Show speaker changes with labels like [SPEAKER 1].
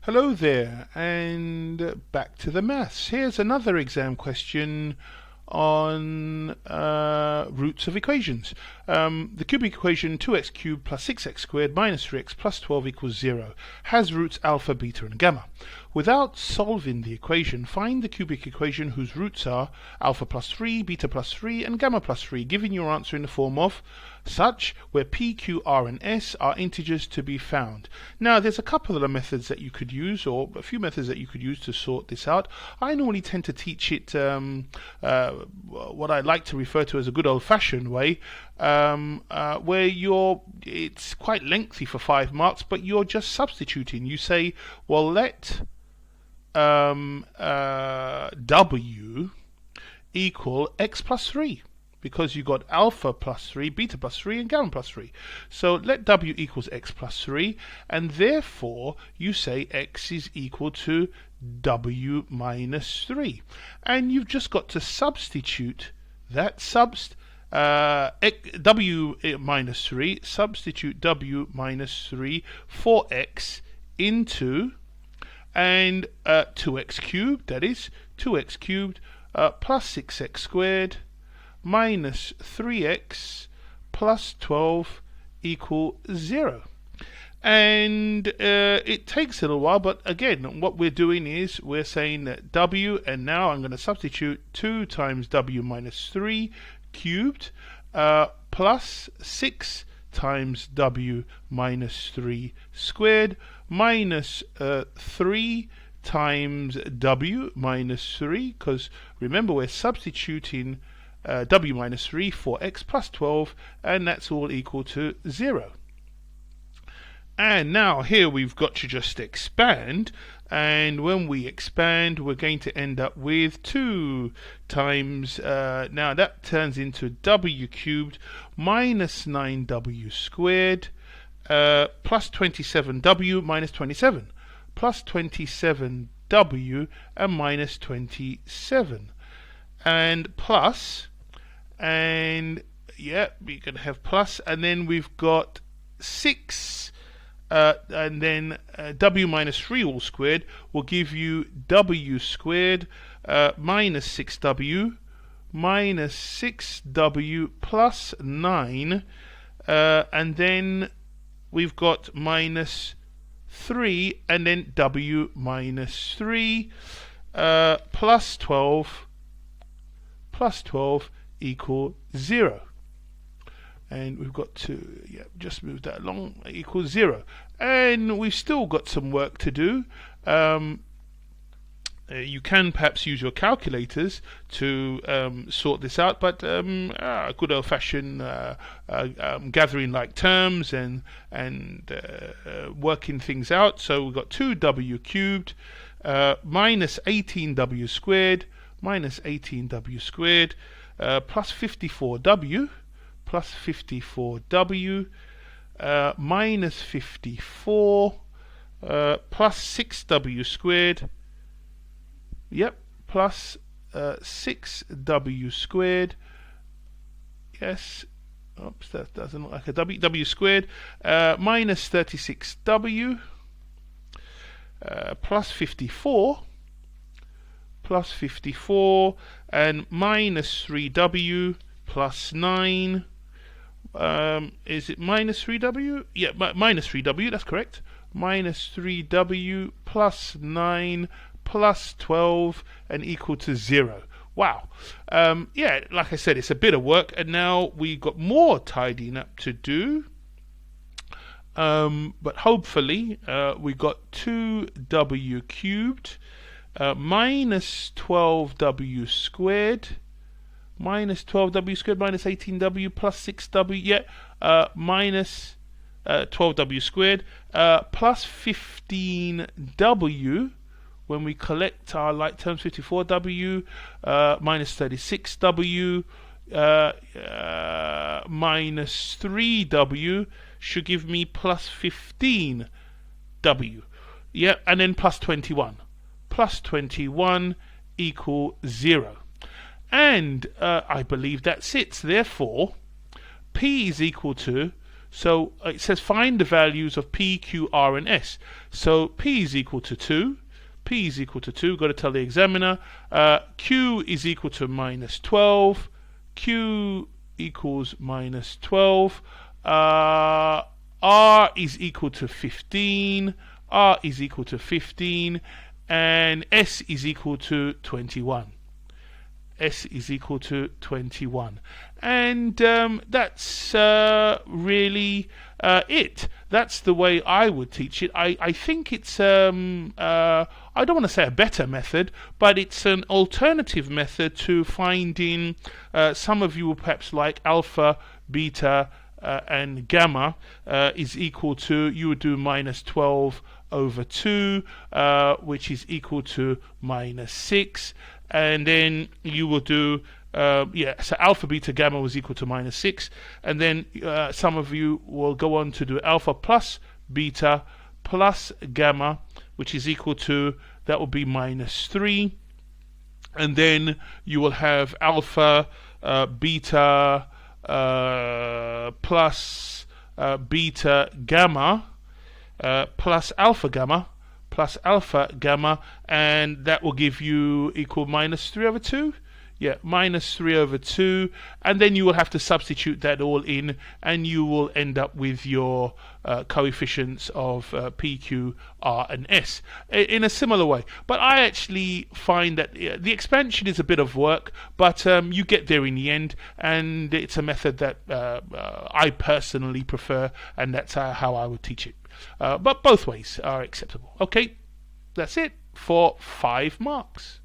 [SPEAKER 1] Hello there, and back to the maths. Here's another exam question on roots of equations. The cubic equation 2x cubed plus 6x squared minus 3x plus 12 equals 0 has roots alpha, beta and gamma. Without solving the equation, find the cubic equation whose roots are alpha plus 3, beta plus 3 and gamma plus 3, giving your answer in the form of such, where p, q, r and s are integers to be found. Now there's a couple of methods that you could use, or a few methods that you could use to sort this out. I normally tend to teach it what I like to refer to as a good old-fashioned way, where it's quite lengthy for 5 marks, but you're just substituting. You say, well, let w equal x plus 3, because you got alpha plus 3, beta plus 3 and gamma plus 3. So let w equals x plus 3, and therefore you say x is equal to w minus 3. And you've just got to substitute that w minus 3, substitute w minus 3 for x into, and 2x cubed, that is 2x cubed plus 6x squared minus 3x plus 12 equal 0. And it takes a little while, but again, what we're doing is we're saying that w, and now I'm going to substitute 2 times w minus 3 cubed plus 6 times w minus 3 squared minus 3 times w minus 3, because remember we're substituting w minus 3 for x plus 12, and that's all equal to 0. And now here we've got to just expand, and when we expand we're going to end up with 2 times, now that turns into w cubed minus 9w squared plus 27w minus 27, plus 27w and minus 27, and plus, and yeah, we can have plus, and then we've got 6, and then w minus 3 all squared will give you w squared minus 6w minus 6w plus 9, and then we've got minus 3, and then w minus 3 plus 12 equal 0. And we've got to just move that along, equals 0. And we've still got some work to do. You can perhaps use your calculators to sort this out, but good old-fashioned gathering like terms and working things out. So we've got 2w cubed minus 18w squared minus 18w squared plus 54w plus 54w minus 54 plus 6w squared, plus 6w squared, yes, oops, that doesn't look like a w squared, minus 36w plus 54 and minus 3w plus 9. Is it minus 3w? Yeah, minus 3w, that's correct. Minus 3w plus 9 plus 12 and equal to 0. Wow. Yeah, like I said, it's a bit of work, and now we've got more tidying up to do. But hopefully we got 2w cubed minus 12w squared minus 12w squared minus 18w plus 6w, minus 12w squared plus 15w. When we collect our like terms, 54w minus 36w minus 3w should give me plus 15w. And then plus 21. Plus 21 equal 0. And I believe that's it. Therefore, p is equal to So it says find the values of P, Q, R, and S. So P is equal to 2. P is equal to 2. Got to tell the examiner. Q is equal to minus 12. Q equals minus 12. R is equal to 15. R is equal to 15. And S is equal to 21. S is equal to 21. And that's really it. That's the way I would teach it. I think it's, I don't want to say a better method, but it's an alternative method to finding, some of you will perhaps like alpha, beta, and gamma is equal to, you would do minus 12 over 2, which is equal to minus 6. And then you will do, so alpha, beta, gamma was equal to minus 6. And then some of you will go on to do alpha plus beta plus gamma, which is equal to, that will be minus 3. And then you will have alpha, beta, plus beta gamma, plus alpha gamma, and that will give you equal minus 3 over 2. Yeah, minus 3 over 2, and then you will have to substitute that all in, and you will end up with your coefficients of P, Q, R, and S in a similar way. But I actually find that the expansion is a bit of work, but you get there in the end, and it's a method that I personally prefer, and that's how I would teach it. But both ways are acceptable. Okay, that's it for 5 marks.